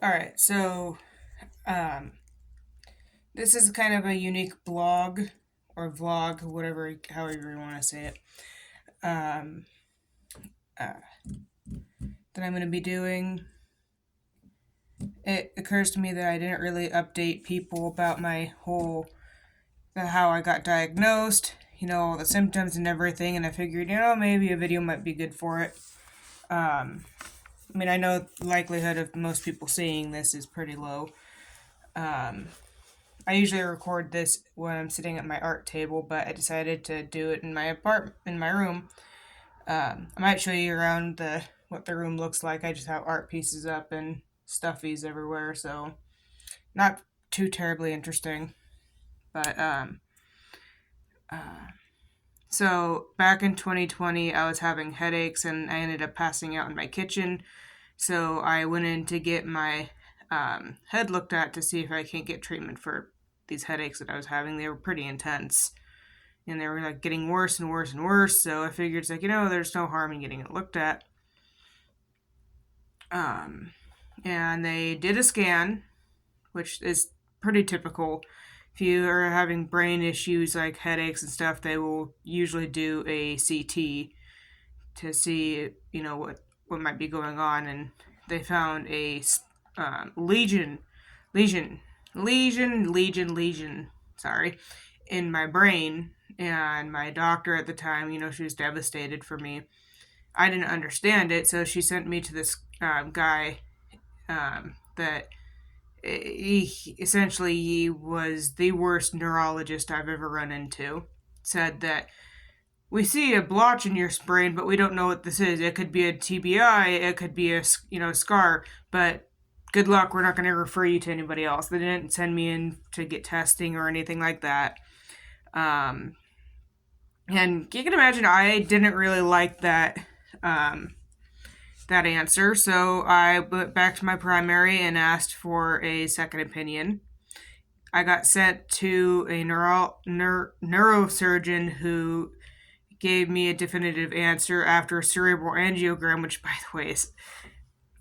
All right, so um, this is kind of a unique blog or vlog, whatever, however you want to say it, um, uh, that I'm going to be doing. It occurs to me that I didn't really update people about my whole, how I got diagnosed, all the symptoms and everything, and I figured, maybe a video might be good for it. I know the likelihood of most people seeing this is pretty low. Um, I usually record this when I'm sitting at my art table, but I decided to do it in my apartment, in my room. I might show you around the what the room looks like. I just have art pieces up and stuffies everywhere, so not too terribly interesting. But so back in 2020, I was having headaches and I ended up passing out in my kitchen. So I went in to get my head looked at to see if I can't get treatment for these headaches that I was having. They were pretty intense and they were like getting worse and worse and worse. So I figured it's like, there's no harm in getting it looked at. Um, and they did a scan, which is pretty typical. If you are having brain issues like headaches and stuff, they will usually do a CT to see, what might be going on. And they found a lesion, lesion, lesion. Sorry, in my brain. And my doctor at the time, she was devastated for me. I didn't understand it, so she sent me to this guy that he was the worst neurologist I've ever run into. Said that we see a blotch in your brain, but we don't know what this is. It could be a TBI, it could be a scar, but good luck. We're not going to refer you to anybody else. They didn't send me in to get testing or anything like that. Um, and you can imagine I didn't really like um, that answer, so I went back to my primary and asked for a second opinion. I got sent to a neurosurgeon who gave me a definitive answer after a cerebral angiogram, which, by the way, is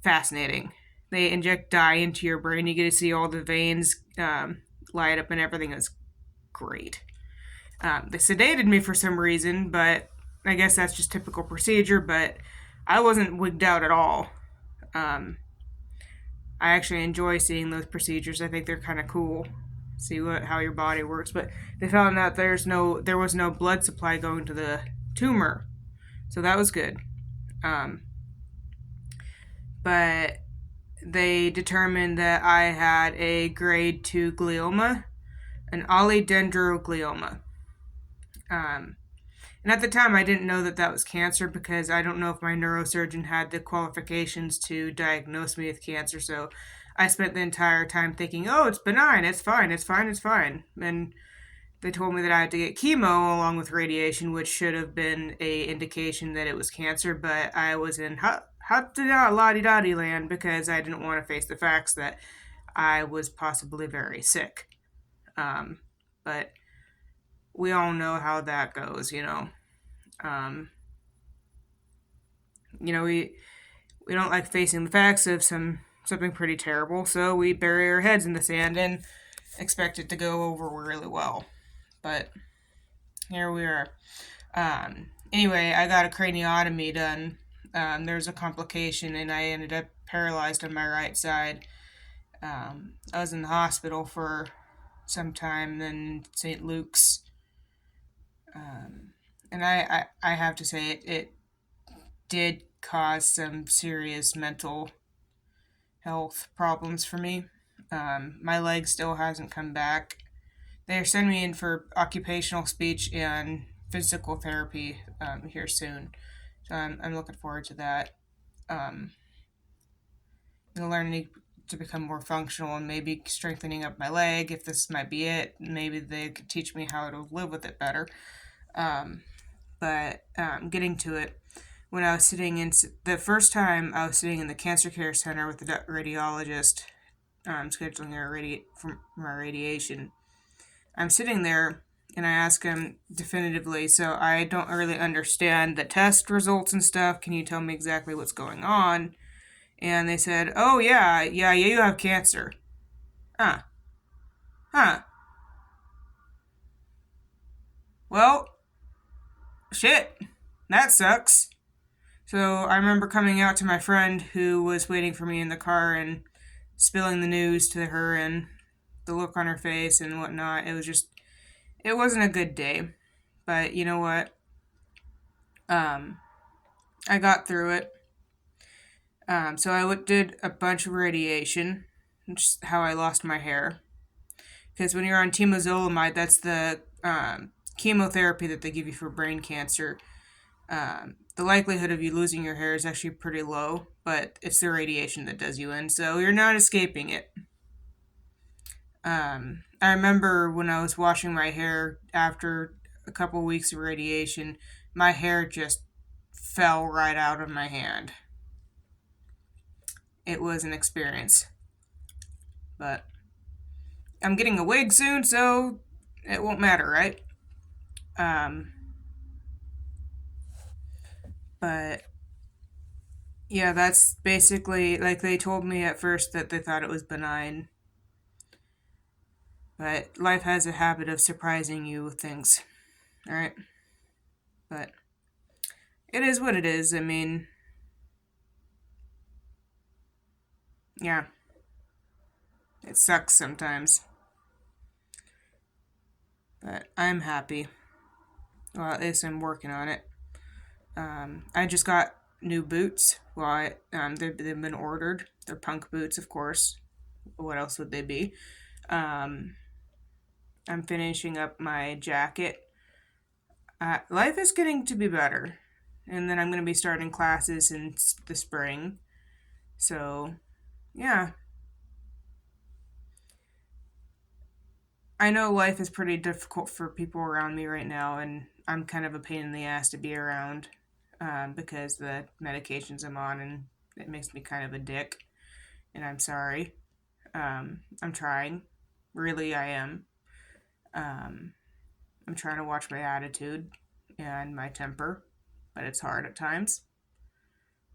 fascinating. They inject dye into your brain. You get to see all the veins light up and everything. Is great. They sedated me for some reason, but I guess that's just typical procedure. But I wasn't wigged out at all. Um, I actually enjoy seeing those procedures. I think they're kind of cool. See how your body works. But they found out there was no blood supply going to the tumor, so that was good. Um, but they determined that I had a grade 2 glioma, an olydendroglioma. Um, and at the time, I didn't know that that was cancer because I don't know if my neurosurgeon had the qualifications to diagnose me with cancer. So I spent the entire time thinking, oh, it's benign, it's fine, it's fine, it's fine. And they told me that I had to get chemo along with radiation, which should have been a indication that it was cancer. But I was in la di da di land because I didn't want to face the facts that I was possibly very sick. But we all know how that goes, Um, we don't like facing the facts of something pretty terrible, so we bury our heads in the sand and expect it to go over really well. But here we are. Anyway, I got a craniotomy done. There's a complication, and I ended up paralyzed on my right side. I was in the hospital for some time, then St. Luke's. And I have to say, it did cause some serious mental health problems for me. My leg still hasn't come back. They're sending me in for occupational speech and physical therapy here soon. So I'm looking forward to that. Um, learning to become more functional and maybe strengthening up my leg if this might be it. Maybe they could teach me how to live with it better. But getting to it, when I was sitting in the first time I was sitting in the cancer care center with the radiologist, scheduling for my radiation. I'm sitting there and I ask him definitively, so I don't really understand the test results and stuff. Can you tell me exactly what's going on? And they said, "Oh yeah, you have cancer." Huh? Huh? Well, shit. That sucks. So I remember coming out to my friend who was waiting for me in the car and spilling the news to her and the look on her face and whatnot. It wasn't a good day. But you know what? Um, I got through it. So I did a bunch of radiation, which is how I lost my hair. Because when you're on temozolomide, that's the chemotherapy that they give you for brain cancer. The likelihood of you losing your hair is actually pretty low, but it's the radiation that does you in, so you're not escaping it. I remember when I was washing my hair after a couple weeks of radiation, my hair just fell right out of my hand. It was an experience, but I'm getting a wig soon, so it won't matter, right? Um, but yeah, that's basically like they told me at first that they thought it was benign, but life has a habit of surprising you with things, all right? But it is what it is. I mean, yeah, it sucks sometimes, but I'm happy. Well, at least I'm working on it. I just got new boots. Well, they've been ordered. They're punk boots, of course. What else would they be? Um, I'm finishing up my jacket. Life is getting to be better. And then I'm going to be starting classes in the spring. So, yeah. I know life is pretty difficult for people around me right now, and I'm kind of a pain in the ass to be around because the medications I'm on, and it makes me kind of a dick. And I'm sorry. I'm trying. Really, I am. Um, I'm trying to watch my attitude and my temper, but it's hard at times.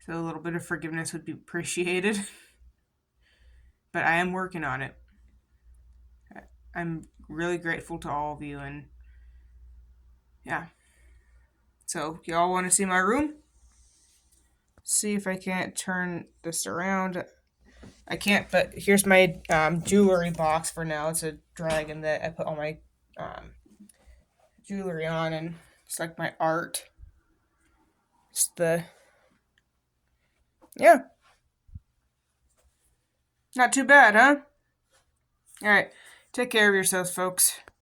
So a little bit of forgiveness would be appreciated. But I am working on it. I'm really grateful to all of you, and yeah. So, y'all want to see my room? See if I can't turn this around. I can't, but here's my jewelry box for now. It's a dragon that I put all my um, jewelry on, and it's like my art. It's yeah, not too bad, huh? All right, take care of yourselves, folks.